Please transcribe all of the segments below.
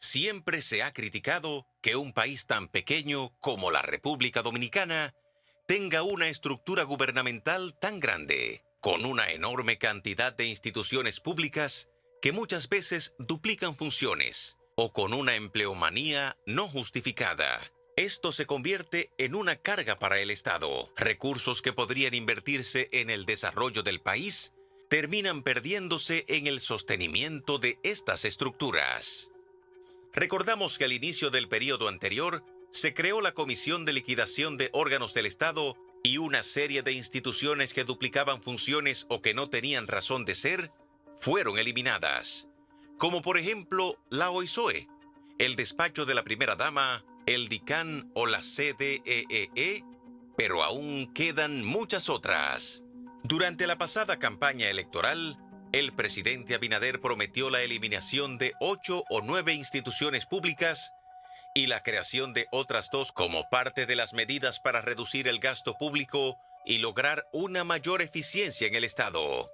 Siempre se ha criticado que un país tan pequeño como la República Dominicana tenga una estructura gubernamental tan grande, con una enorme cantidad de instituciones públicas que muchas veces duplican funciones, o con una empleomanía no justificada. Esto se convierte en una carga para el Estado. Recursos que podrían invertirse en el desarrollo del país terminan perdiéndose en el sostenimiento de estas estructuras. Recordamos que al inicio del periodo anterior se creó la Comisión de Liquidación de Órganos del Estado y una serie de instituciones que duplicaban funciones o que no tenían razón de ser fueron eliminadas, como por ejemplo la OISOE, el despacho de la primera dama, el DICAN o la CDEE, pero aún quedan muchas otras. Durante la pasada campaña electoral, el presidente Abinader prometió la eliminación de 8 o 9 instituciones públicas y la creación de otras 2 como parte de las medidas para reducir el gasto público y lograr una mayor eficiencia en el Estado.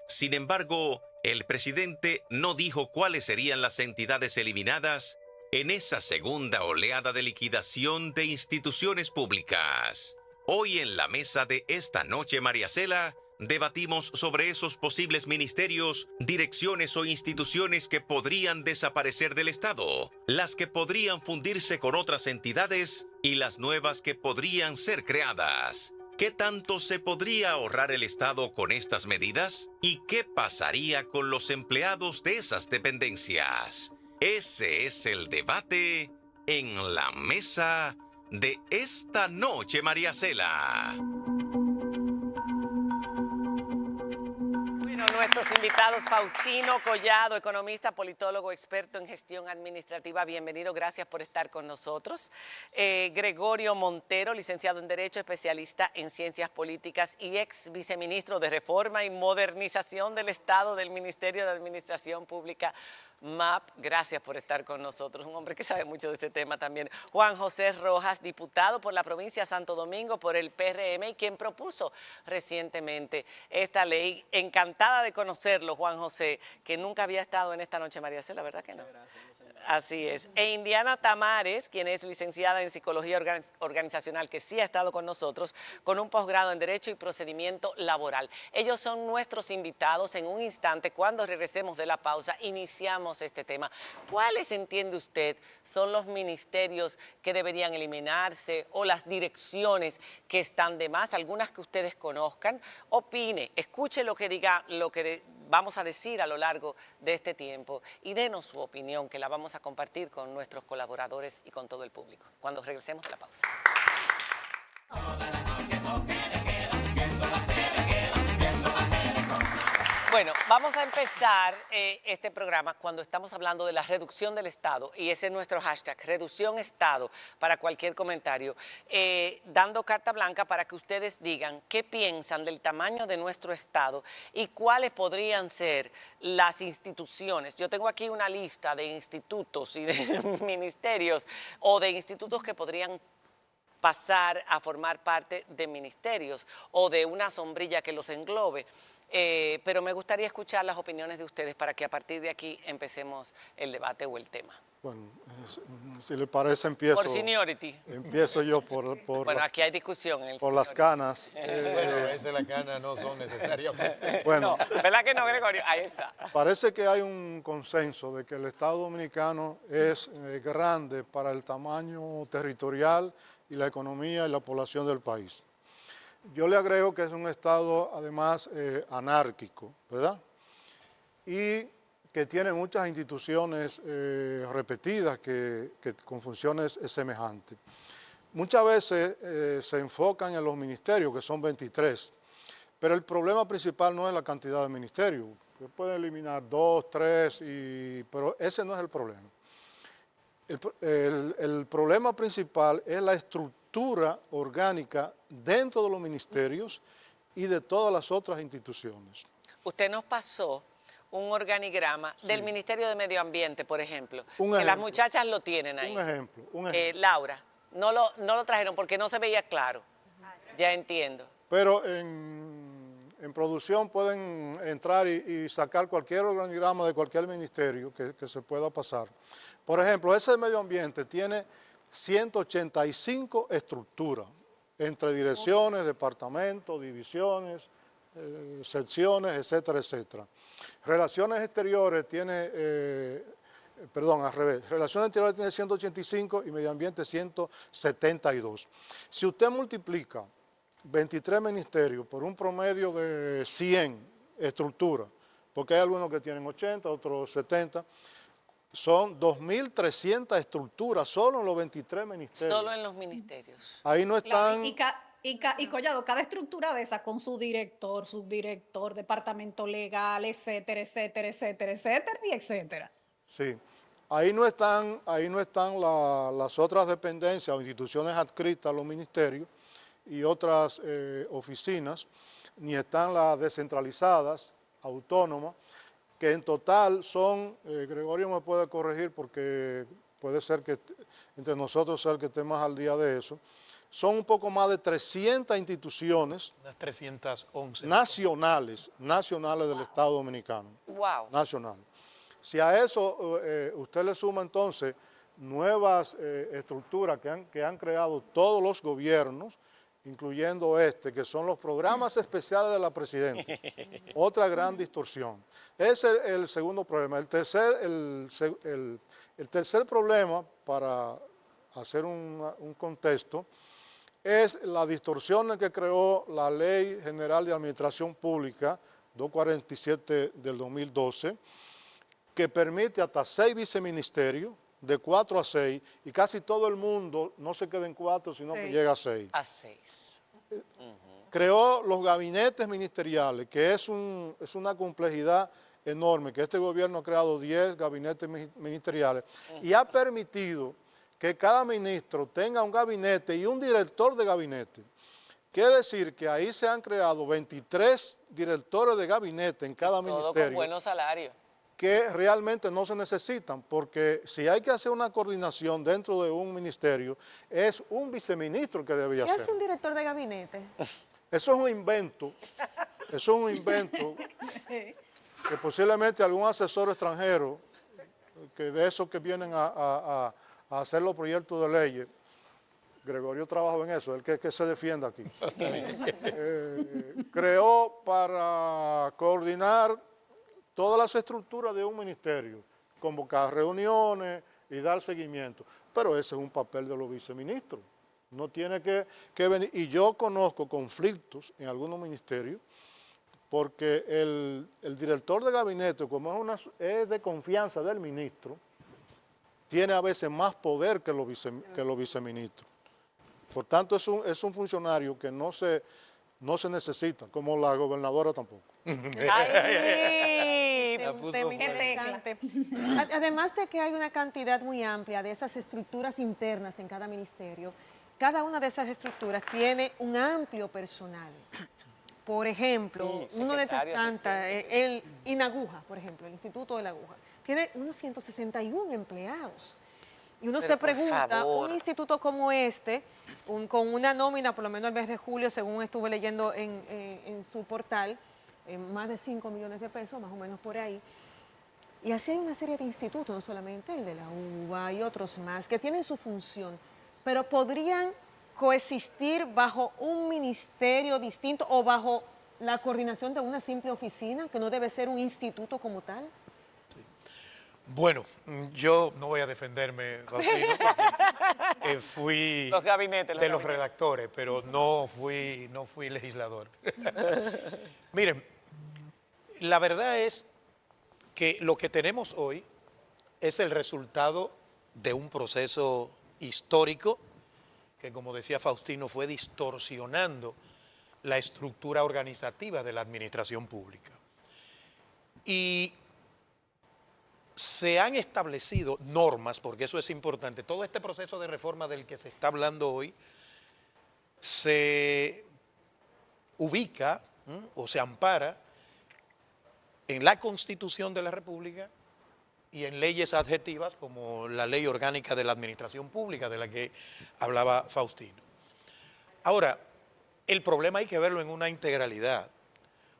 Sin embargo, el presidente no dijo cuáles serían las entidades eliminadas en esa segunda oleada de liquidación de instituciones públicas. Hoy en la mesa de esta noche, María Cela, debatimos sobre esos posibles ministerios, direcciones o instituciones que podrían desaparecer del Estado, las que podrían fundirse con otras entidades y las nuevas que podrían ser creadas. ¿Qué tanto se podría ahorrar el Estado con estas medidas? ¿Y qué pasaría con los empleados de esas dependencias? Ese es el debate en la mesa de esta noche, María Cela. Nuestros invitados, Faustino Collado, economista, politólogo, experto en gestión administrativa. Bienvenido, gracias por estar con nosotros. Gregorio Montero, licenciado en Derecho, especialista en Ciencias Políticas y ex viceministro de Reforma y Modernización del Estado del Ministerio de Administración Pública, MAP. Gracias por estar con nosotros, un hombre que sabe mucho de este tema también. Juan José Rojas, diputado por la provincia de Santo Domingo por el PRM y quien propuso recientemente esta ley. Encantada de conocerlo, Juan José, que nunca había estado en esta noche, María Cela, ¿verdad que no? Así es. E Indiana Tamares, quien es licenciada en Psicología Organizacional, que sí ha estado con nosotros, con un posgrado en Derecho y Procedimiento Laboral. Ellos son nuestros invitados. En un instante, cuando regresemos de la pausa, iniciamos este tema. ¿Cuáles, entiende usted, son los ministerios que deberían eliminarse o las direcciones que están de más? Algunas que ustedes conozcan. Opine, escuche lo que diga, vamos a decir a lo largo de este tiempo y denos su opinión, que la vamos a compartir con nuestros colaboradores y con todo el público cuando regresemos de la pausa. Bueno, vamos a empezar este programa cuando estamos hablando de la reducción del Estado, y ese es nuestro hashtag, reducción Estado, para cualquier comentario, dando carta blanca para que ustedes digan qué piensan del tamaño de nuestro Estado y cuáles podrían ser las instituciones. Yo tengo aquí una lista de institutos y de ministerios o de institutos que podrían pasar a formar parte de ministerios o de una sombrilla que los englobe. Pero me gustaría escuchar las opiniones de ustedes para que a partir de aquí empecemos el debate o el tema. Bueno, si le parece, empiezo. Por seniority. Empiezo yo por bueno, aquí hay discusión en el por las canas. Bueno, esas las canas no son necesariamente. Bueno, no, ¿verdad que no, Gregorio? Ahí está. Parece que hay un consenso de que el Estado dominicano es grande para el tamaño territorial y la economía y la población del país. Yo le agrego que es un Estado, además, anárquico, ¿verdad? Y que tiene muchas instituciones repetidas con funciones semejantes. Muchas veces se enfocan en los ministerios, que son 23, pero el problema principal no es la cantidad de ministerios. Se puede eliminar 2, 3, pero ese no es el problema. El problema principal es la estructura orgánica dentro de los ministerios y de todas las otras instituciones. Usted nos pasó un organigrama del Ministerio de Medio Ambiente, por ejemplo, Que las muchachas lo tienen ahí. Un ejemplo. Laura, no lo trajeron porque no se veía claro. Ya entiendo. Pero en producción pueden entrar y sacar cualquier organigrama de cualquier ministerio que se pueda pasar. Por ejemplo, ese medio ambiente tiene 185 estructuras, entre direcciones, departamentos, divisiones, secciones, etcétera, etcétera. Relaciones exteriores tiene, perdón, al revés, Relaciones exteriores tiene 185 y medio ambiente 172. Si usted multiplica 23 ministerios por un promedio de 100 estructuras, porque hay algunos que tienen 80, otros 70, son 2.300 estructuras solo en los 23 ministerios. Solo en los ministerios. Ahí no están... Y Collado, cada estructura de esa con su director, subdirector, departamento legal, etcétera, etcétera, etcétera, etcétera, y etcétera. Sí, ahí no están las otras dependencias o instituciones adscritas a los ministerios y otras oficinas, ni están las descentralizadas, autónomas, que en total son, Gregorio me puede corregir porque puede ser que entre nosotros sea el que esté más al día de eso, son un poco más de 300 instituciones. Unas 311. Nacionales del Estado Dominicano. Wow. Nacional. Si a eso usted le suma entonces nuevas estructuras que han creado todos los gobiernos, incluyendo que son los programas especiales de la presidenta, otra gran distorsión. Ese es el segundo problema. El tercer problema, para hacer un contexto, es la distorsión que creó la Ley General de Administración Pública 247 del 2012, que permite hasta 6 viceministerios, de 4 a 6, y casi todo el mundo no se queda en 4, sino que llega a 6. A 6. Creó los gabinetes ministeriales, que es una complejidad enorme, que este gobierno ha creado 10 gabinetes ministeriales, y ha permitido que cada ministro tenga un gabinete y un director de gabinete. Quiere decir que ahí se han creado 23 directores de gabinete en cada ministerio. Todo con buenos salarios. Que realmente no se necesitan, porque si hay que hacer una coordinación dentro de un ministerio, es un viceministro que debía ¿Qué hacer. hace un director de gabinete? Eso es un invento, que posiblemente algún asesor extranjero, que de esos que vienen a hacer los proyectos de leyes, Gregorio trabajó en eso, el que se defienda aquí, creó para coordinar todas las estructuras de un ministerio, convocar reuniones y dar seguimiento. Pero ese es un papel de los viceministros. No tiene que venir. Y yo conozco conflictos en algunos ministerios porque el director de gabinete, como es de confianza del ministro, tiene a veces más poder que los viceministros. Por tanto, es un funcionario que no se necesita, como la gobernadora tampoco. ¡Ay! Un tema interesante. Además de que hay una cantidad muy amplia de esas estructuras internas en cada ministerio, cada una de esas estructuras tiene un amplio personal. Por ejemplo, Sí, uno de secretarios, tantas, el INAGUJA, por ejemplo, el Instituto de la Aguja, tiene unos 161 empleados. Y uno Pero se pregunta, por favor, un instituto como este, con una nómina, por lo menos el mes de julio, según estuve leyendo en su portal, más de 5 millones de pesos, más o menos por ahí. Y así hay una serie de institutos, no solamente el de la UBA y otros más, que tienen su función, pero podrían coexistir bajo un ministerio distinto o bajo la coordinación de una simple oficina, que no debe ser un instituto como tal. Bueno, yo no voy a defenderme, Faustino, porque fui los gabinetes, de los redactores, pero no fui legislador. Miren, la verdad es que lo que tenemos hoy es el resultado de un proceso histórico que, como decía Faustino, fue distorsionando la estructura organizativa de la administración pública. Y se han establecido normas, porque eso es importante. Todo este proceso de reforma del que se está hablando hoy se ubica o se ampara en la Constitución de la República y en leyes adjetivas como la Ley Orgánica de la Administración Pública, de la que hablaba Faustino. Ahora, el problema hay que verlo en una integralidad,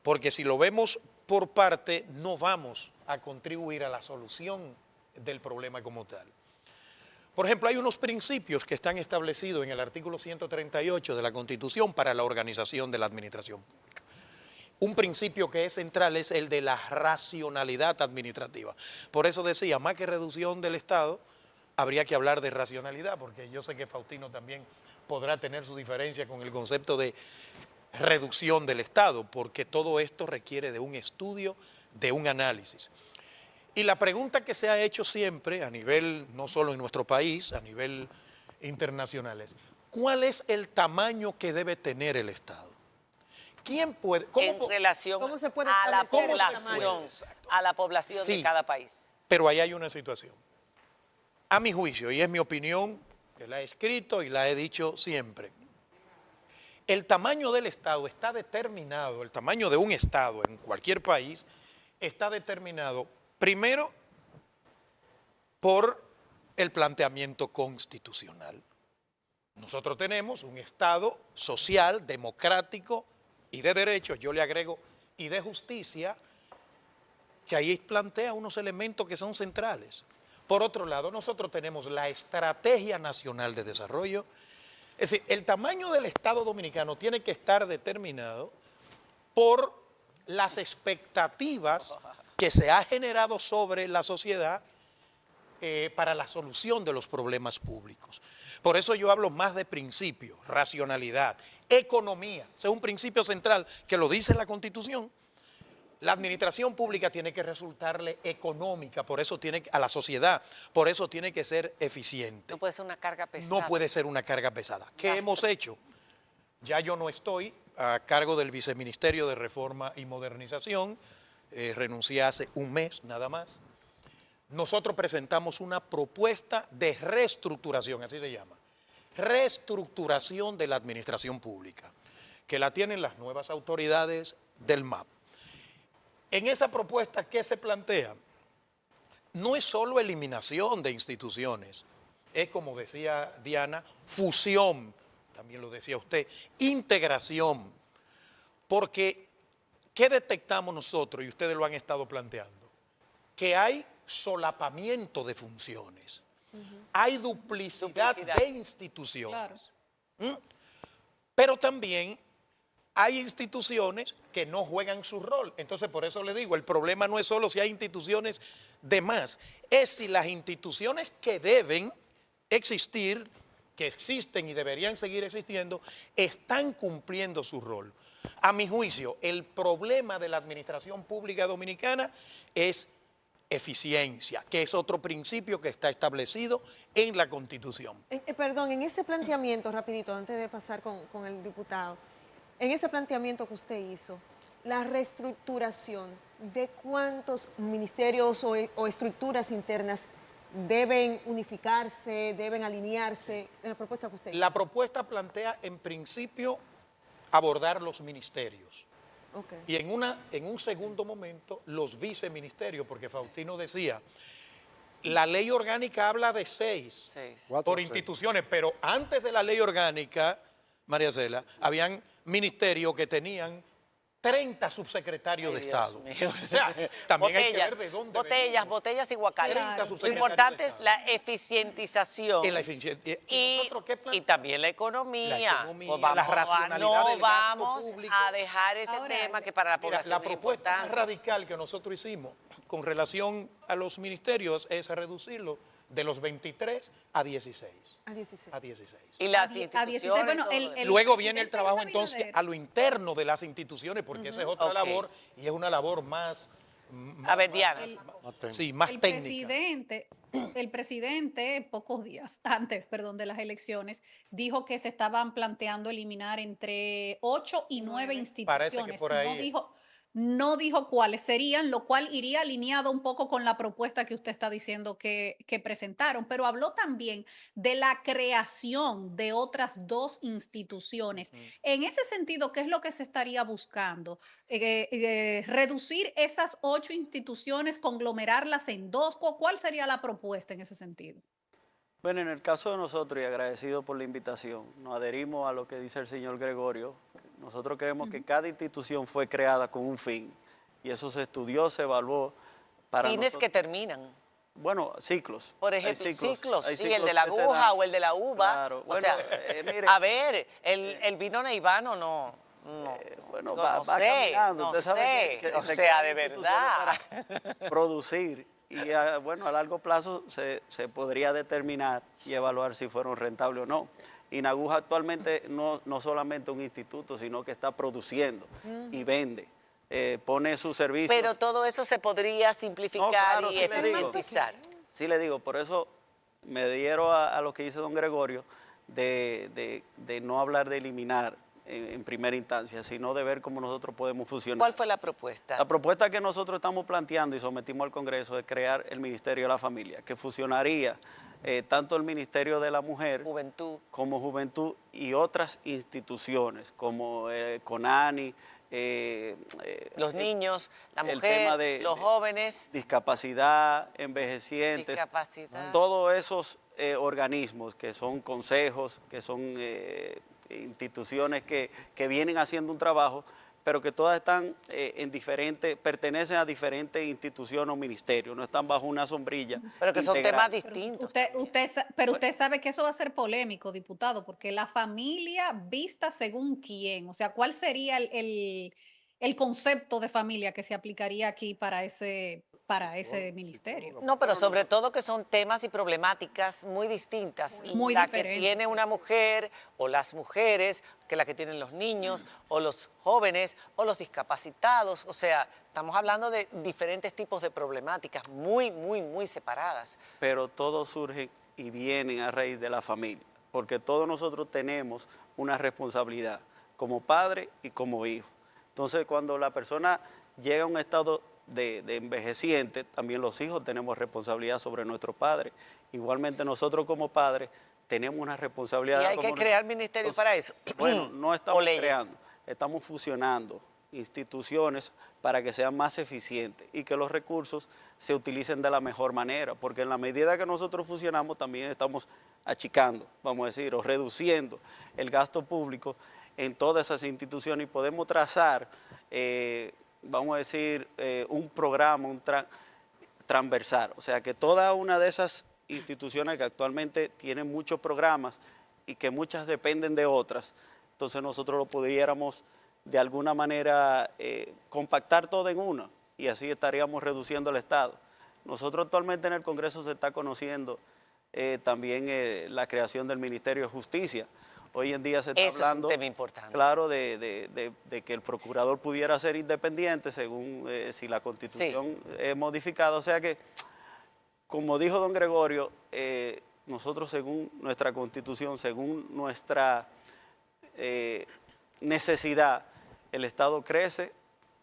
porque si lo vemos por parte, no vamos a contribuir a la solución del problema como tal. Por ejemplo, hay unos principios que están establecidos en el artículo 138 de la Constitución para la organización de la administración pública. Un principio que es central es el de la racionalidad administrativa. Por eso decía, más que reducción del Estado, habría que hablar de racionalidad, porque yo sé que Faustino también podrá tener su diferencia con el concepto de reducción del Estado, porque todo esto requiere de un estudio, de un análisis. Y la pregunta que se ha hecho siempre, a nivel, no solo en nuestro país, a nivel internacional, es ¿cuál es el tamaño que debe tener el Estado? ¿Quién puede? En relación ¿Cómo se puede a la establecer ese población, tamaño? Exacto. a la población Sí. de cada país. Pero ahí hay una situación. A mi juicio, y es mi opinión, que la he escrito y la he dicho siempre, el tamaño del Estado está determinado, el tamaño de un Estado en cualquier país está determinado primero por el planteamiento constitucional. Nosotros tenemos un Estado social, democrático y de derechos, yo le agrego, y de justicia, que ahí plantea unos elementos que son centrales. Por otro lado, nosotros tenemos la Estrategia Nacional de Desarrollo. Es decir, el tamaño del Estado dominicano tiene que estar determinado por las expectativas que se ha generado sobre la sociedad para la solución de los problemas públicos. Por eso yo hablo más de principios, racionalidad, economía. Ese es un principio central que lo dice la Constitución. La administración pública tiene que resultarle económica, por eso tiene a la sociedad, por eso tiene que ser eficiente. No puede ser una carga pesada. No puede ser una carga pesada. ¿Qué hemos hecho? Ya yo no estoy a cargo del Viceministerio de Reforma y Modernización, renuncié hace un mes nada más. Nosotros presentamos una propuesta de reestructuración, así se llama, reestructuración de la administración pública, que la tienen las nuevas autoridades del MAP. En esa propuesta, ¿qué se plantea? No es solo eliminación de instituciones, es como decía Diana, fusión, también lo decía usted, integración, porque ¿qué detectamos nosotros? Y ustedes lo han estado planteando, que hay solapamiento de funciones, hay duplicidad de instituciones, pero también hay instituciones que no juegan su rol. Entonces, por eso le digo, el problema no es solo si hay instituciones de más, es si las instituciones que deben existir, que existen y deberían seguir existiendo, están cumpliendo su rol. A mi juicio, el problema de la administración pública dominicana es eficiencia, que es otro principio que está establecido en la Constitución. Perdón, en ese planteamiento, rapidito, antes de pasar con el diputado, en ese planteamiento que usted hizo, la reestructuración de cuántos ministerios o estructuras internas deben unificarse, deben alinearse, en la propuesta que usted hizo. La propuesta plantea en principio abordar los ministerios. Okay. Y en un segundo momento los viceministerios, porque Faustino decía, la ley orgánica habla de 6 por instituciones, pero antes de la ley orgánica, María Cela, habían ministerios que tenían 30 subsecretarios de Estado. Mío. O sea, también hay que Botellas, ver de dónde botellas y guacales. 30 Lo subsecretarios importante de es Estado. la eficientización. En la eficiencia. Y, nosotros, ¿qué y también la economía. La economía, Pues vamos la racionalidad del gasto vamos público. a dejar ese Ahora, tema que para la Mira, población la es propuesta más importante. radical que nosotros hicimos con relación a los ministerios es reducirlo de los 23 a 16. A 16. A 16. Y las A 16, instituciones. bueno, todo el- lo demás. Luego viene el presidente trabajo Luis entonces Abinader. a lo interno de las instituciones, porque esa es otra Ok. labor y es una labor más... A ver, Diana. Sí, más El técnica. presidente, pocos días antes, perdón, de las elecciones, dijo que se estaban planteando eliminar entre 8 y 9 Parece que instituciones. por ahí No dijo cuáles serían, lo cual iría alineado un poco con la propuesta que usted está diciendo que presentaron, pero habló también de la creación de otras 2 instituciones. En ese sentido, ¿qué es lo que se estaría buscando? Reducir esas 8 instituciones, conglomerarlas en 2. ¿Cuál sería la propuesta en ese sentido? Bueno, en el caso de nosotros, y agradecido por la invitación, nos adherimos a lo que dice el señor Gregorio. Nosotros creemos que cada institución fue creada con un fin, y eso se estudió, se evaluó. Para Fines nosotros, que terminan. bueno, ciclos. Por Hay ejemplo, hay sí, el de la que se aguja dan. o el de la uva. Claro, O bueno, sea, mire, a ver, el vino neibano no, bueno, no, va, no va sé, caminando. no Usted sabe sé, que o se sea, crean de instituciones verdad. para producir y bueno, a largo plazo se podría determinar y evaluar si fueron rentables o no. Inaguja actualmente no solamente un instituto, sino que está produciendo y vende, pone sus servicios. Pero todo eso se podría simplificar No, claro, y sí le digo. eficientizar. Sí le digo, por eso me dieron a lo que dice don Gregorio de no hablar de eliminar en primera instancia, sino de ver cómo nosotros podemos fusionar. ¿Cuál fue la propuesta? La propuesta que nosotros estamos planteando y sometimos al Congreso es crear el Ministerio de la Familia, que fusionaría tanto el Ministerio de la Mujer, Juventud. como Juventud y otras instituciones, como CONANI, Los niños, la el mujer, tema de los jóvenes, discapacidad, envejecientes, discapacidad. todos esos organismos que son consejos, que son instituciones que vienen haciendo un trabajo, pero que todas están pertenecen a diferentes instituciones o ministerios, no están bajo una sombrilla. Pero que son integral. temas distintos. Pero usted sabe que eso va a ser polémico, diputado, porque la familia vista según quién, o sea, ¿cuál sería el concepto de familia que se aplicaría aquí para ese ministerio? No, pero sobre todo que son temas y problemáticas muy distintas. Muy la diferentes, que tiene sí, una mujer o las mujeres, que la que tienen los niños o los jóvenes o los discapacitados. O sea, estamos hablando de diferentes tipos de problemáticas muy, muy, muy separadas. Pero todos surgen y vienen a raíz de la familia, porque todos nosotros tenemos una responsabilidad como padre y como hijo. Entonces, cuando la persona llega a un estado de envejeciente, también los hijos tenemos responsabilidad sobre nuestros padres. Igualmente nosotros como padres tenemos una responsabilidad. Y hay que crear ministerios para eso. Bueno, no O estamos leyes. creando, estamos fusionando instituciones para que sean más eficientes y que los recursos se utilicen de la mejor manera, porque en la medida que nosotros fusionamos también estamos achicando, vamos a decir, o reduciendo el gasto público en todas esas instituciones y podemos trazar, vamos a decir, un programa, transversal, o sea que toda una de esas instituciones que actualmente tienen muchos programas y que muchas dependen de otras, entonces nosotros lo pudiéramos de alguna manera compactar todo en una y así estaríamos reduciendo el Estado. Nosotros actualmente en el Congreso se está conociendo también la creación del Ministerio de Justicia. Hoy en día se está hablando, es un tema importante. claro, de que el procurador pudiera ser independiente según si la Constitución es modificada. O sea que, como dijo don Gregorio, nosotros según nuestra Constitución, según nuestra necesidad, el Estado crece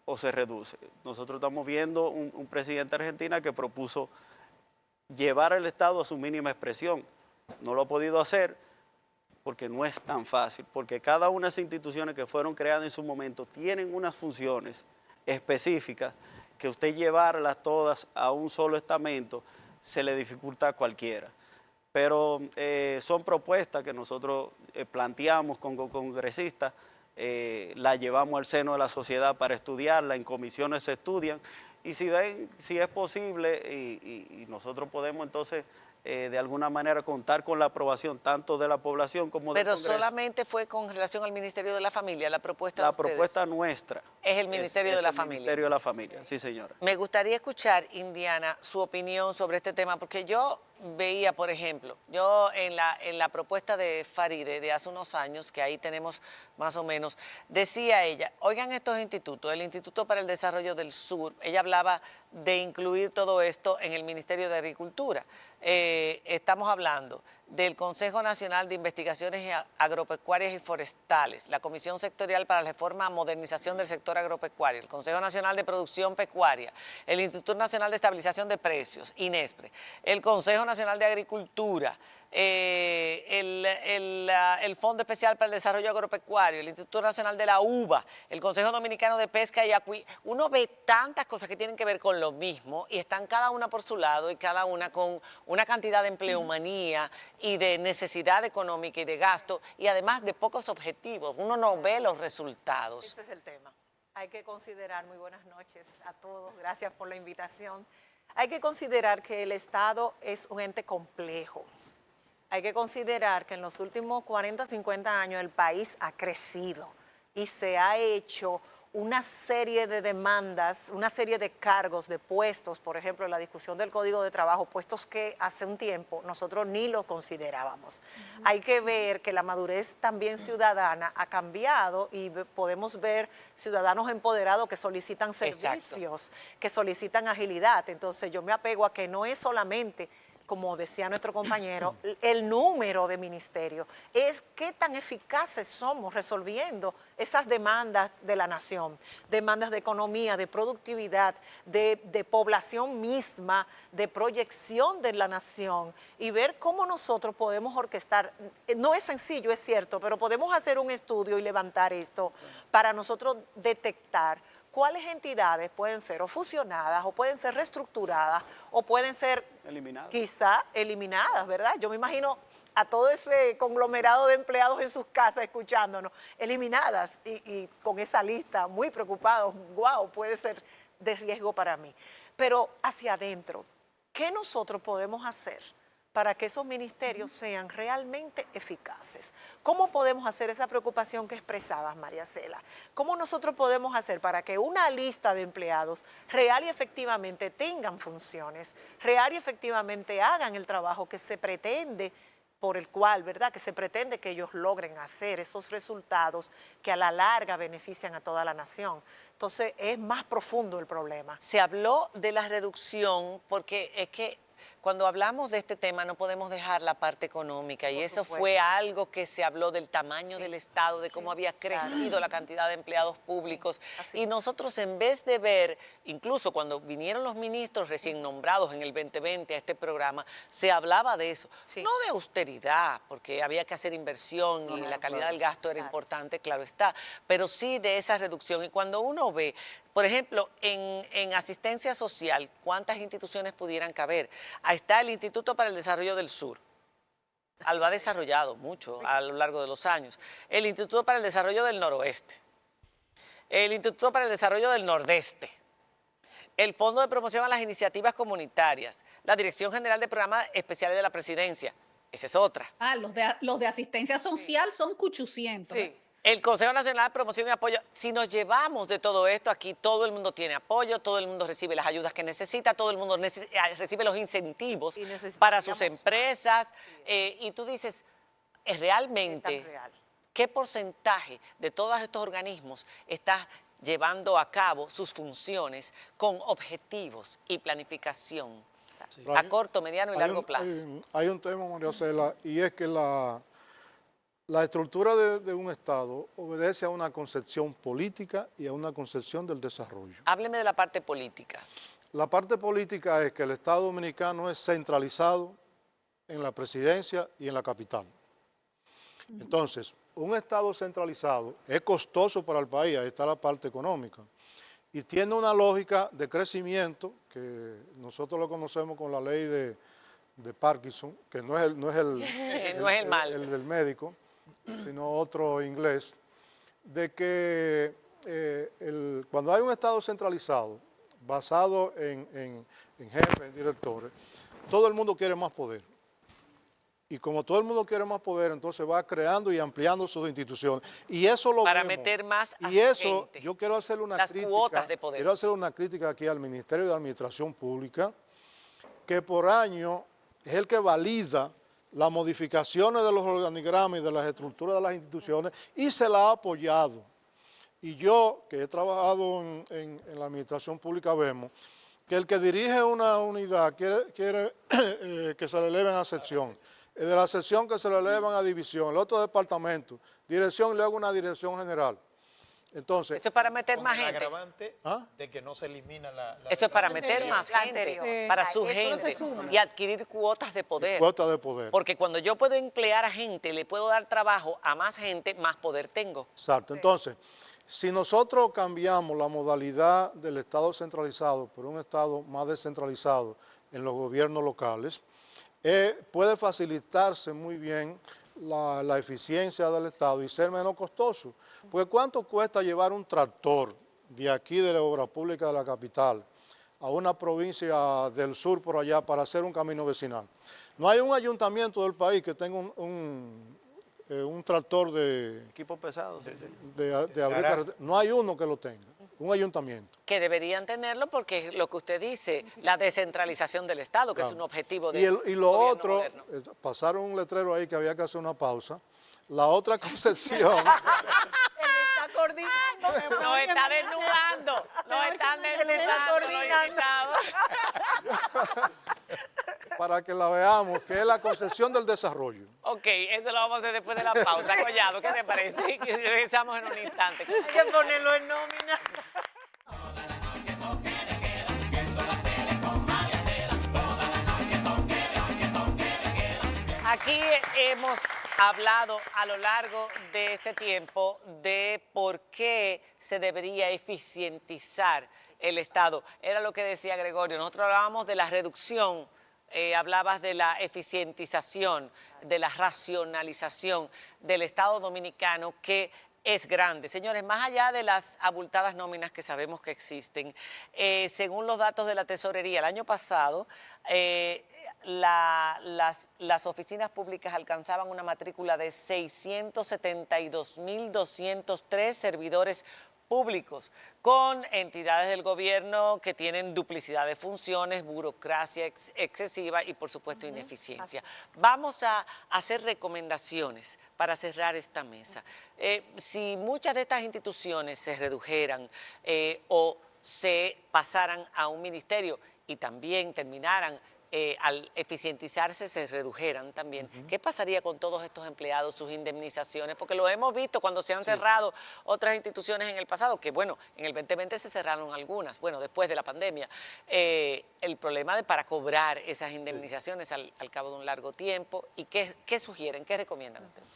o se reduce. Nosotros estamos viendo un presidente de Argentina que propuso llevar al Estado a su mínima expresión. No lo ha podido hacer porque no es tan fácil, porque cada una de esas instituciones que fueron creadas en su momento tienen unas funciones específicas que usted llevarlas todas a un solo estamento se le dificulta a cualquiera. Pero son propuestas que nosotros planteamos con congresistas, la llevamos al seno de la sociedad para estudiarla, en comisiones se estudian, y si ven, si es posible, y nosotros podemos entonces de alguna manera contar con la aprobación tanto de la población como del Congreso. Pero solamente fue con relación al Ministerio de la Familia, la propuesta de La ustedes. propuesta nuestra Es el Ministerio de la el Familia. Ministerio de la Familia, sí señora. Me gustaría escuchar, Indiana, su opinión sobre este tema, porque yo veía, por ejemplo, yo en la propuesta de Faride de hace unos años, que ahí tenemos más o menos, decía ella, oigan estos institutos, el Instituto para el Desarrollo del Sur, ella hablaba de incluir todo esto en el Ministerio de Agricultura. Estamos hablando del Consejo Nacional de Investigaciones Agropecuarias y Forestales, la Comisión Sectorial para la Reforma y Modernización del Sector Agropecuario, el Consejo Nacional de Producción Pecuaria, el Instituto Nacional de Estabilización de Precios, INESPRE, el Consejo Nacional de Agricultura, el Fondo Especial para el Desarrollo Agropecuario, el Instituto Nacional de la Uva, el Consejo Dominicano de Pesca y Acuicultura. Uno ve tantas cosas que tienen que ver con lo mismo y están cada una por su lado y cada una con una cantidad de empleomanía y de necesidad económica y de gasto y además de pocos objetivos. Uno no ve los resultados. Ese es el tema. Hay que considerar, muy buenas noches a todos, gracias por la invitación. Hay que considerar que el Estado es un ente complejo. Hay que considerar que en los últimos 40, 50 años el país ha crecido y se ha hecho una serie de demandas, una serie de cargos, de puestos, por ejemplo, la discusión del Código de Trabajo, puestos que hace un tiempo nosotros ni lo considerábamos. Hay que ver que la madurez también ciudadana ha cambiado y podemos ver ciudadanos empoderados que solicitan servicios, que solicitan agilidad. Entonces yo me apego a que no es solamente, como decía nuestro compañero, el número de ministerios, es qué tan eficaces somos resolviendo esas demandas de la nación, demandas de economía, de productividad, de población misma, de proyección de la nación, y ver cómo nosotros podemos orquestar. No es sencillo, es cierto, pero podemos hacer un estudio y levantar esto para nosotros detectar cuáles entidades pueden ser o fusionadas, o pueden ser reestructuradas, o pueden ser quizá eliminadas, ¿verdad? Yo me imagino a todo ese conglomerado de empleados en sus casas escuchándonos, eliminadas y con esa lista muy preocupados, wow, puede ser de riesgo para mí. Pero hacia adentro, ¿qué nosotros podemos hacer para que esos ministerios sean realmente eficaces? ¿Cómo podemos hacer esa preocupación que expresabas, María Cela? ¿Cómo nosotros podemos hacer para que una lista de empleados real y efectivamente tengan funciones, real y efectivamente hagan el trabajo que se pretende, por el cual, ¿verdad?, que se pretende que ellos logren hacer esos resultados que a la larga benefician a toda la nación? Entonces es más profundo el problema. Se habló de la reducción porque es que cuando hablamos de este tema no podemos dejar la parte económica, y eso fue algo que se habló del tamaño del Estado, de cómo había crecido la cantidad de empleados públicos. Y nosotros, en vez de ver, incluso cuando vinieron los ministros recién nombrados en el 2020 a este programa, se hablaba de eso. No de austeridad, porque había que hacer inversión y la calidad del gasto era importante, claro está, pero sí de esa reducción. Y cuando uno ve, por ejemplo, en asistencia social, ¿cuántas instituciones pudieran caber? Ahí está el Instituto para el Desarrollo del Sur. Lo ha desarrollado mucho a lo largo de los años. El Instituto para el Desarrollo del Noroeste. El Instituto para el Desarrollo del Nordeste. El Fondo de Promoción a las Iniciativas Comunitarias. La Dirección General de Programas Especiales de la Presidencia. Esa es otra. Los de asistencia social son 800. Sí. El Consejo Nacional de Promoción y Apoyo. Si nos llevamos de todo esto, aquí todo el mundo tiene apoyo, todo el mundo recibe las ayudas que necesita, todo el mundo recibe los incentivos para sus empresas. Y tú dices, realmente, ¿qué porcentaje de todos estos organismos está llevando a cabo sus funciones con objetivos y planificación a corto, mediano y largo plazo? Hay un tema, María Cela, y es que la estructura de un Estado obedece a una concepción política y a una concepción del desarrollo. Hábleme de la parte política. La parte política es que el Estado dominicano es centralizado en la presidencia y en la capital. Entonces, un Estado centralizado es costoso para el país, ahí está la parte económica, y tiene una lógica de crecimiento que nosotros lo conocemos con la ley de Parkinson, que no es el del médico, sino otro inglés, de que cuando hay un Estado centralizado, basado en jefes, en directores, todo el mundo quiere más poder. Y como todo el mundo quiere más poder, entonces va creando y ampliando sus instituciones. Y eso lo para vemos. Meter más a y eso, su gente. Yo quiero hacerle una las crítica. Cuotas de poder. Quiero hacerle una crítica aquí al Ministerio de Administración Pública, que por año es el que valida las modificaciones de los organigramas y de las estructuras de las instituciones y se la ha apoyado. Y yo, que he trabajado en la administración pública, vemos que el que dirige una unidad quiere que se le eleven a sección, el de la sección que se le elevan a división, el otro departamento, dirección y luego una dirección general. Entonces, esto es para meter más gente. Agravante de que no se elimina esto es para meter más gente, para su gente y adquirir cuotas de poder. Cuotas de poder. Porque cuando yo puedo emplear a gente, le puedo dar trabajo a más gente, más poder tengo. Exacto. Entonces, si nosotros cambiamos la modalidad del Estado centralizado por un Estado más descentralizado en los gobiernos locales, puede facilitarse muy bien la eficiencia del Estado y ser menos costoso. Porque ¿cuánto cuesta llevar un tractor de aquí de la obra pública de la capital a una provincia del sur por allá para hacer un camino vecinal. No hay un ayuntamiento del país que tenga un tractor de Equipos pesados. Sí, sí. abrir carretera. No hay uno que lo tenga, un ayuntamiento. Que deberían tenerlo porque es lo que usted dice, la descentralización del Estado, que Claro. es un objetivo Y de lo gobierno otro, moderno. pasaron un letrero ahí que había que hacer una pausa. La otra concepción, Está coordinando. Nos está desnudando, nos están Él está desnudando los invitados. para que la veamos, que es la concepción del desarrollo. Ok, eso lo vamos a hacer después de la pausa. Collado, ¿qué te parece? Que regresamos en un instante. Hay que ponerlo en nómina. Aquí hemos hablado a lo largo de este tiempo de por qué se debería eficientizar el Estado. Era lo que decía Gregorio. Nosotros hablábamos de la reducción, hablabas de la eficientización, de la racionalización del Estado dominicano, que es grande. Señores, más allá de las abultadas nóminas que sabemos que existen, según los datos de la tesorería, el año pasado las oficinas públicas alcanzaban una matrícula de 672.203 servidores públicos, con entidades del gobierno que tienen duplicidad de funciones, burocracia excesiva y, por supuesto, ineficiencia. Vamos a hacer recomendaciones para cerrar esta mesa. Si muchas de estas instituciones se redujeran o se pasaran a un ministerio y también terminaran al eficientizarse se redujeran también. ¿Qué pasaría con todos estos empleados, sus indemnizaciones? Porque lo hemos visto cuando se han cerrado otras instituciones en el pasado, que bueno, en el 2020 se cerraron algunas, bueno, después de la pandemia. El problema de para cobrar esas indemnizaciones al cabo de un largo tiempo. ¿Y qué sugieren, qué recomiendan ustedes?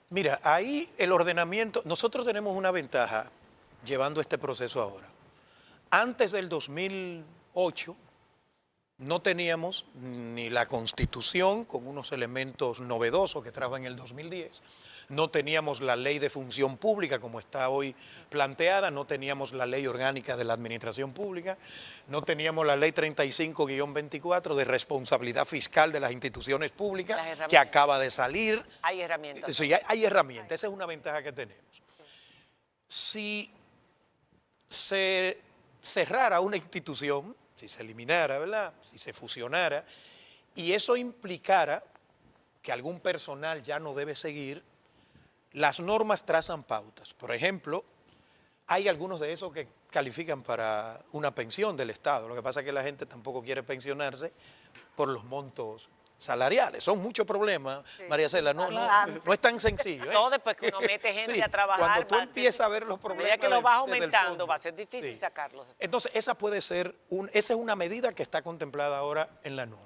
Mira, ahí el ordenamiento, nosotros tenemos una ventaja llevando este proceso ahora. Antes del 2008, no teníamos ni la Constitución con unos elementos novedosos que trajo en el 2010, no teníamos la Ley de Función Pública como está hoy planteada, no teníamos la Ley Orgánica de la Administración Pública, no teníamos la Ley 35-24 de responsabilidad fiscal de las instituciones públicas que acaba de salir. Hay herramientas. Sí, hay herramientas, esa es una ventaja que tenemos. Si se cerrara una institución, si se eliminara, ¿verdad? Si se fusionara, y eso implicara que algún personal ya no debe seguir, las normas trazan pautas. Por ejemplo, hay algunos de esos que califican para una pensión del Estado. Lo que pasa es que la gente tampoco quiere pensionarse por los montos salariales. Son muchos problemas, sí. María Cela, no es tan sencillo. No, después que uno mete gente sí, a trabajar. Cuando tú empiezas a ver los problemas. Ya que lo vas aumentando, va a ser difícil sí. sacarlos. Entonces, esa puede ser, esa es una medida que está contemplada ahora en la norma.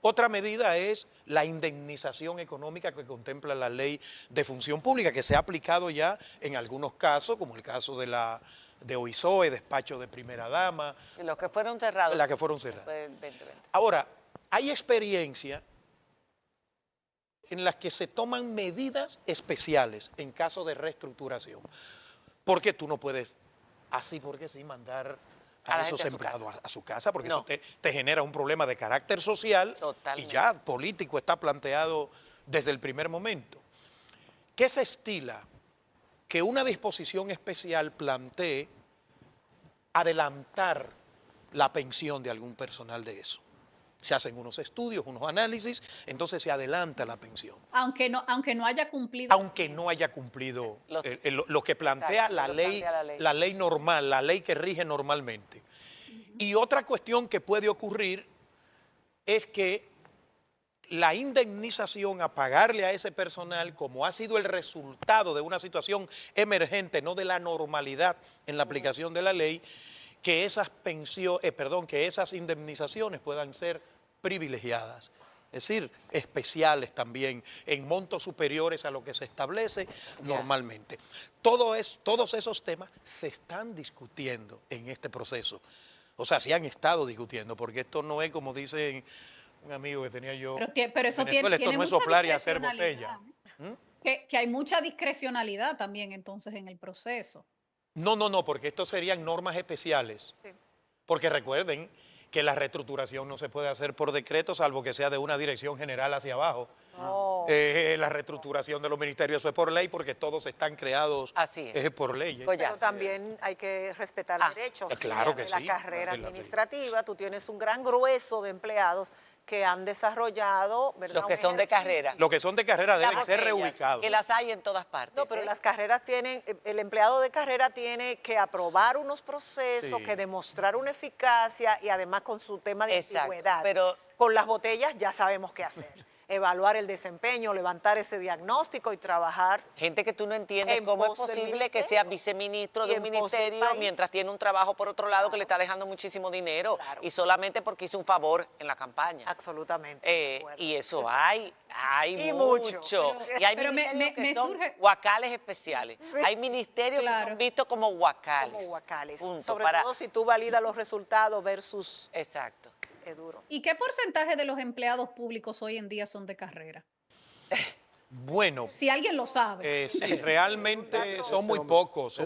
Otra medida es la indemnización económica que contempla la Ley de Función Pública, que se ha aplicado ya en algunos casos, como el caso de OISOE, despacho de primera dama. Y los que fueron cerrados. Las que fueron cerradas. Ahora, hay experiencia en las que se toman medidas especiales en caso de reestructuración. Porque tú no puedes, así porque sí, mandar a esos empleados a su casa, porque eso te genera un problema de carácter social. Totalmente. Y ya político está planteado desde el primer momento. ¿Qué se estila? Que una disposición especial plantee adelantar la pensión de algún personal de eso. Se hacen unos estudios, unos análisis, entonces se adelanta la pensión. Aunque no haya cumplido. Aunque no haya cumplido lo que plantea la ley normal, la ley que rige normalmente. Y otra cuestión que puede ocurrir es que la indemnización a pagarle a ese personal, como ha sido el resultado de una situación emergente, no de la normalidad en la aplicación de la ley, que esas que esas indemnizaciones puedan ser privilegiadas, es decir, especiales también, en montos superiores a lo que se establece normalmente. Todos esos temas se están discutiendo en este proceso. O sea, se han estado discutiendo, porque esto no es como dicen un amigo que tenía yo. Pero eso Venezuela, esto no es soplar y hacer botella. Que hay mucha discrecionalidad también entonces en el proceso. No, porque esto serían normas especiales. Sí. porque recuerden que la reestructuración no se puede hacer por decreto, salvo que sea de una dirección general hacia abajo. La reestructuración de los ministerios, eso es por ley, porque todos están creados Así es. por leyes. Collado. Pero también hay que respetar derechos. claro que de la sí, carrera es la ley. administrativa, tú tienes un gran grueso de empleados que han desarrollado, ¿verdad? Los que un son de ejercicio. carrera. Los que son de carrera deben Las ser botellas, reubicados. Que las hay en todas partes. No, pero ¿eh? las carreras tienen, el empleado de carrera tiene que aprobar unos procesos, Sí. que demostrar una eficacia y además con su tema de Exacto, antigüedad. pero- Con las botellas ya sabemos qué hacer. Evaluar el desempeño, levantar ese diagnóstico y trabajar. Gente que tú no entiendes En cómo es pos del posible que ministerio. sea viceministro Y de un en pos del ministerio país. mientras tiene un trabajo por otro lado que le está dejando muchísimo dinero Claro. y solamente porque hizo un favor en la campaña. Absolutamente. de acuerdo. Y eso hay Y mucho. mucho. Y hay Pero ministerios que me son surge- guacales especiales. Hay ministerios que Claro. son vistos como guacales. Como guacales. Punto. Sobre Para- todo si tú validas los resultados versus Exacto. duro. ¿Y qué porcentaje de los empleados públicos hoy en día son de carrera? Bueno, Si alguien lo sabe. sí, realmente son muy pocos,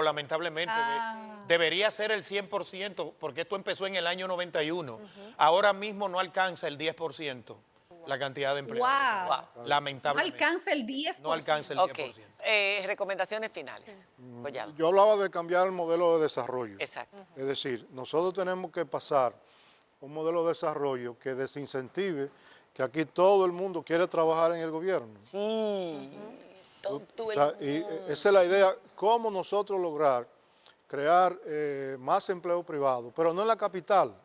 lamentablemente. Ah. Debería ser el 100%, porque esto empezó en el año 91. Ahora mismo no alcanza el 10% la cantidad de empleados. Wow. No Lamentablemente. alcanza el 10%. No alcanza el Ok. 10%. Recomendaciones finales. Collado. Yo hablaba de cambiar el modelo de desarrollo. Exacto. Es decir, nosotros tenemos que pasar a un modelo de desarrollo que desincentive que aquí todo el mundo quiere trabajar en el gobierno. Sí. O sea, y esa es la idea, cómo nosotros lograr crear más empleo privado, pero no en la capital,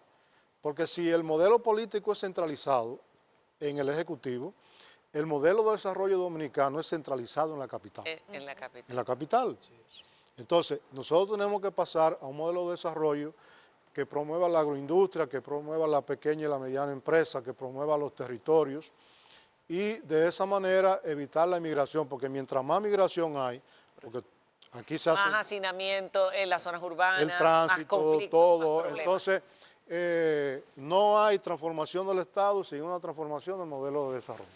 porque si el modelo político es centralizado en el Ejecutivo, el modelo de desarrollo dominicano es centralizado en la capital. En la capital. En la capital. Entonces, nosotros tenemos que pasar a un modelo de desarrollo que promueva la agroindustria, que promueva la pequeña y la mediana empresa, que promueva los territorios y de esa manera evitar la inmigración, porque mientras más migración hay, porque aquí se hace Más hacinamiento en las zonas urbanas, el más tránsito, conflictos, todo, más problemas. entonces no hay transformación del Estado sin una transformación del modelo de desarrollo.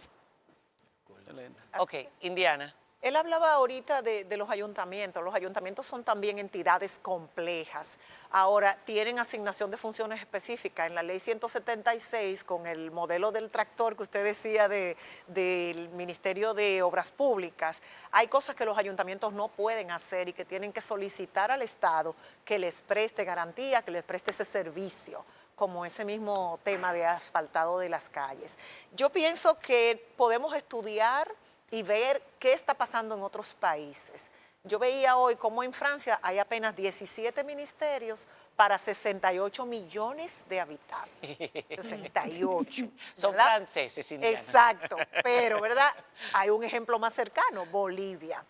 Ok, Indiana. Él hablaba ahorita de los ayuntamientos. Los ayuntamientos son también entidades complejas. Ahora, tienen asignación de funciones específicas. En la ley 176, con el modelo del tractor que usted decía del Ministerio de Obras Públicas, hay cosas que los ayuntamientos no pueden hacer y que tienen que solicitar al Estado que les preste garantía, que les preste ese servicio, como ese mismo tema de asfaltado de las calles. Yo pienso que podemos estudiar y ver qué está pasando en otros países. Yo veía hoy cómo en Francia hay apenas 17 ministerios para 68 millones de habitantes. 68. Son ¿verdad? franceses, Indiana. Exacto, pero ¿verdad? Hay un ejemplo más cercano, Bolivia.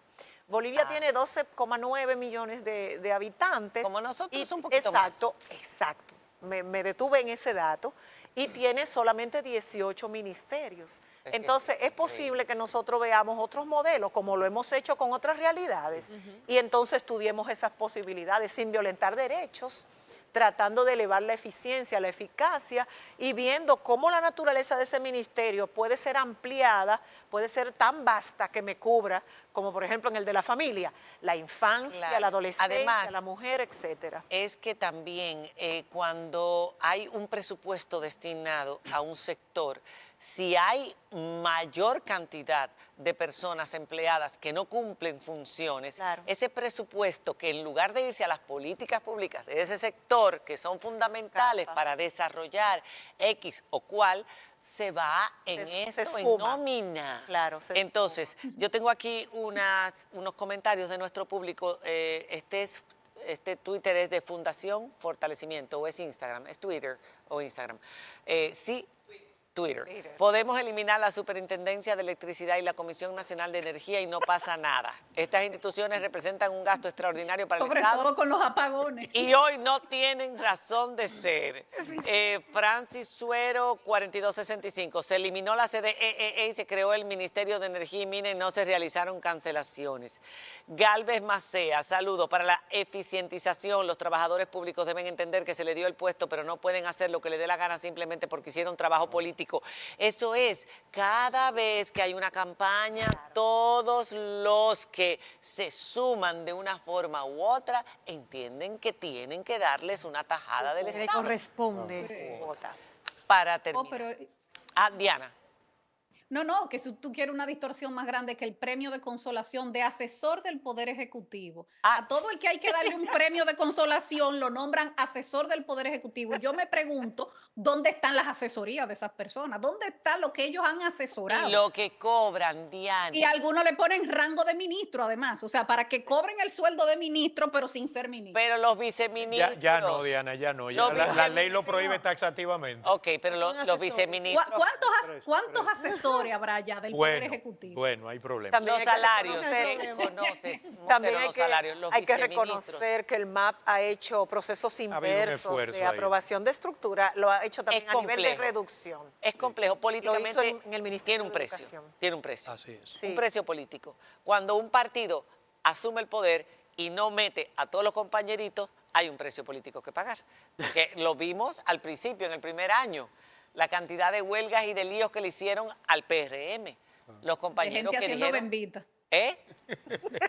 Bolivia tiene 12,9 millones de habitantes. Como nosotros, Y- un poquito más. Exacto. Me detuve en ese dato. Y tiene solamente 18 ministerios. Es que Entonces, es es posible que nosotros veamos otros modelos, como lo hemos hecho con otras realidades, y entonces estudiemos esas posibilidades sin violentar derechos, tratando de elevar la eficiencia, la eficacia y viendo cómo la naturaleza de ese ministerio puede ser ampliada, puede ser tan vasta que me cubra, como por ejemplo en el de la familia, la infancia, Claro. la adolescencia, Además, la mujer, etcétera. Es que también cuando hay un presupuesto destinado a un sector, si hay mayor cantidad de personas empleadas que no cumplen funciones, Claro. ese presupuesto que en lugar de irse a las políticas públicas de ese sector, que son fundamentales escapa. para desarrollar X o cual, se va en Se esto, en esfuma. nómina. Claro, se Entonces, yo tengo aquí unos comentarios de nuestro público. Este Twitter es de Fundación Fortalecimiento, o es Instagram, es Twitter o Instagram. Sí, Twitter. Podemos eliminar la Superintendencia de Electricidad y la Comisión Nacional de Energía y no pasa nada. Estas instituciones representan un gasto extraordinario para Sobre el Estado. todo con los apagones. Y hoy no tienen razón de ser. Francis Suero, 4265. Se eliminó la CDEE y se creó el Ministerio de Energía y Minas y no se realizaron cancelaciones. Galvez Macea, saludo. Para la eficientización, los trabajadores públicos deben entender que se le dio el puesto, pero no pueden hacer lo que le dé la gana simplemente porque hicieron trabajo político político. Eso es, cada vez que hay una campaña, todos los que se suman de una forma u otra entienden que tienen que darles una tajada del Que le Estado. corresponde. Para Oh, terminar. pero Diana. no, que si tú quieres una distorsión más grande que el premio de consolación de asesor del Poder Ejecutivo. A todo el que hay que darle un premio de consolación lo nombran asesor del Poder Ejecutivo. Y yo me pregunto, ¿dónde están las asesorías de esas personas? ¿Dónde está lo que ellos han asesorado? Y lo que cobran, Diana. Y algunos le ponen rango de ministro, además. O sea, para que cobren el sueldo de ministro, pero sin ser ministro. Pero los viceministros. Ya no, Diana, ya no. Ya la ley lo prohíbe taxativamente. Ok, pero Son los asesores. viceministros. ¿Cuántos asesores habrá ya del Poder Ejecutivo? Bueno, hay problema. Los salarios, También pero hay los que, salarios, los hay que viceministros. reconocer que el MAP ha hecho procesos habido un inversos esfuerzo de ahí. aprobación de estructura, lo ha hecho también Es a nivel de complejo. reducción. Es complejo políticamente. en el Ministerio tiene un de precio. Educación. Tiene un precio. Así es. Sí. Un precio político. Cuando un partido asume el poder y no mete a todos los compañeritos, hay un precio político que pagar. Porque lo vimos al principio, en el primer año, la cantidad de huelgas y de líos que le hicieron al PRM. Los De compañeros gente que haciendo dijeron, bembita. ¿eh?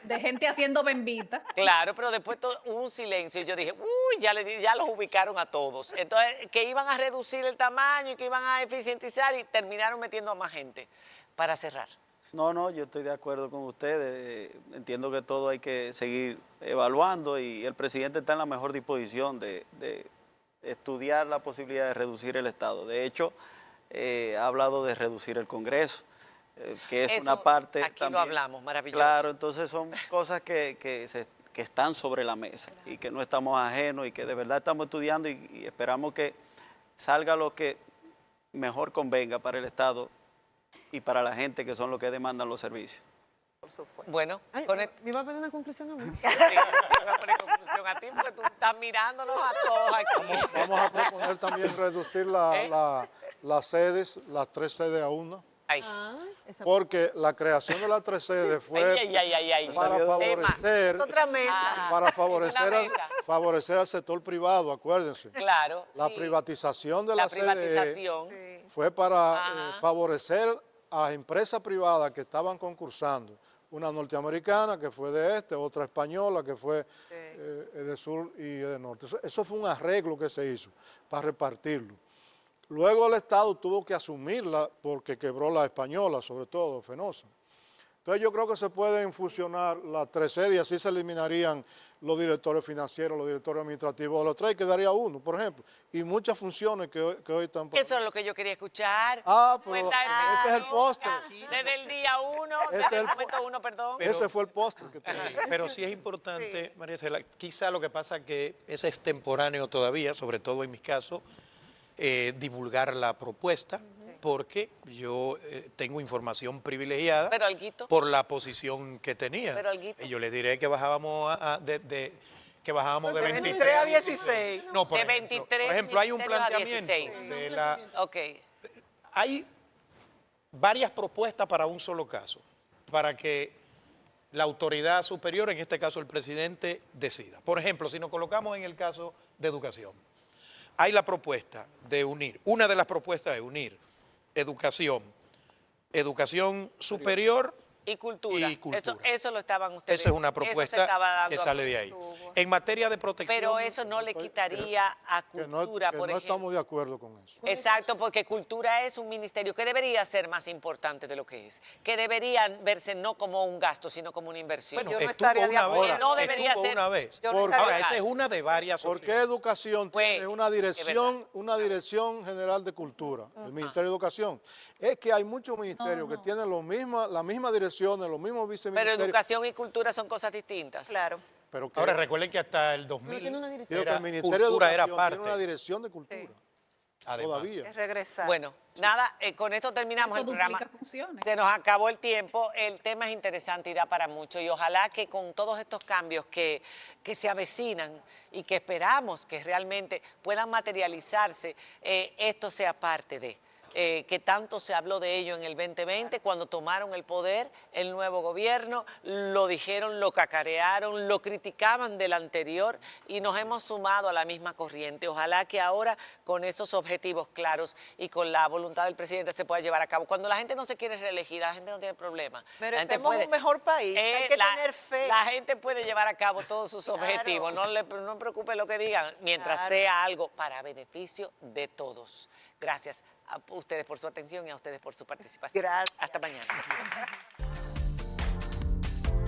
De gente haciendo bembita. Claro, pero después hubo un silencio y yo dije, uy, ya los ubicaron a todos. Entonces, que iban a reducir el tamaño y que iban a eficientizar y terminaron metiendo a más gente. Para cerrar. No, yo estoy de acuerdo con ustedes. Entiendo que todo hay que seguir evaluando y el presidente está en la mejor disposición de estudiar la posibilidad de reducir el Estado. De hecho, ha hablado de reducir el Congreso, que es Eso, una parte aquí también. lo hablamos, maravilloso. Claro, entonces son cosas que están sobre la mesa y que no estamos ajenos y que de verdad estamos estudiando y esperamos que salga lo que mejor convenga para el Estado y para la gente que son los que demandan los servicios. Por supuesto. Bueno, Ay, con ¿me iba a pedir una conclusión a mí? Sí, yo voy a poner conclusión a ti porque tú estás mirándonos a todos aquí. Vamos a proponer también reducir las sedes, las 3 sedes a una, Ay, Esa- porque la creación de las 3 sedes fue ay. para favorecer, Es otra mesa. Ah, para es una mesa. favorecer al sector privado, acuérdense. Claro. La sí. privatización de La la CDE privatización. fue para Ajá. favorecer a empresas privadas que estaban concursando. Una norteamericana que fue de este, otra española que fue de sur y de norte. Eso fue un arreglo que se hizo para repartirlo. Luego el Estado tuvo que asumirla porque quebró la española, sobre todo, Fenosa. Entonces yo creo que se pueden fusionar las 3 sedes y así se eliminarían los directores financieros, los directores administrativos, los 3 quedaría uno, por ejemplo, y muchas funciones que hoy están... Eso es lo que yo quería escuchar. Ah, ¿Cómo pero está ese es el postre. Desde el día 1, Ese desde es el el momento 1, perdón. Ese fue el postre que tenía. Pero sí es importante, María Cela, quizá lo que pasa que ese es extemporáneo todavía, sobre todo en mi caso, divulgar la propuesta, porque yo tengo información privilegiada Pero alguito. por la posición que tenía. Pero alguito. Y yo le diré que bajábamos que bajábamos de 23 a 16. No, por De ejemplo, 23 por ejemplo, hay un ministerios a planteamiento 16. de la Ok. hay varias propuestas para un solo caso, para que la autoridad superior, en este caso el presidente, decida. Por ejemplo, si nos colocamos en el caso de educación, hay la propuesta de unir, una de las propuestas de unir educación superior Y cultura. y cultura. Eso lo estaban ustedes. Esa es una eso se propuesta estaba dando que a sale de ahí. En materia de protección... Pero eso no le quitaría a Que cultura, que por no ejemplo. estamos de acuerdo con eso. Exacto, porque cultura es un ministerio que debería ser más importante de lo que es, que debería verse no como un gasto, sino como una inversión. Bueno, Yo no estuvo estaría de una vez. acuerdo. No debería estuvo ser- una vez. Yo no Porque- estaría- Ahora, esa es una de varias ¿Por qué opciones. educación Pues, tiene una dirección general de cultura, el Ministerio de Educación? Es que hay muchos ministerios que tienen las mismas direcciones, los mismos Pero viceministerios. educación y cultura son cosas distintas. Claro. Pero que, Ahora, recuerden que hasta el Pero 2000 tiene una dirección. digo que era el Ministerio de cultura era Educación parte. tiene una dirección de cultura. Además. Todavía. Es regresar. Bueno, nada, con esto terminamos Eso el programa. duplica funciones. Se nos acabó el tiempo, el tema es interesante y da para mucho y ojalá que con todos estos cambios que se avecinan y que esperamos que realmente puedan materializarse, esto sea parte de. que tanto se habló de ello en el 2020, cuando tomaron el poder, el nuevo gobierno, lo dijeron, lo cacarearon, lo criticaban del anterior y nos hemos sumado a la misma corriente. Ojalá que ahora con esos objetivos claros y con la voluntad del presidente se pueda llevar a cabo. Cuando la gente no se quiere reelegir, la gente no tiene problema. Merecemos un mejor país, hay que tener fe. La gente puede llevar a cabo todos sus objetivos, no le preocupe lo que digan, mientras sea algo para beneficio de todos. Gracias a ustedes por su atención y a ustedes por su participación. Gracias. Hasta mañana.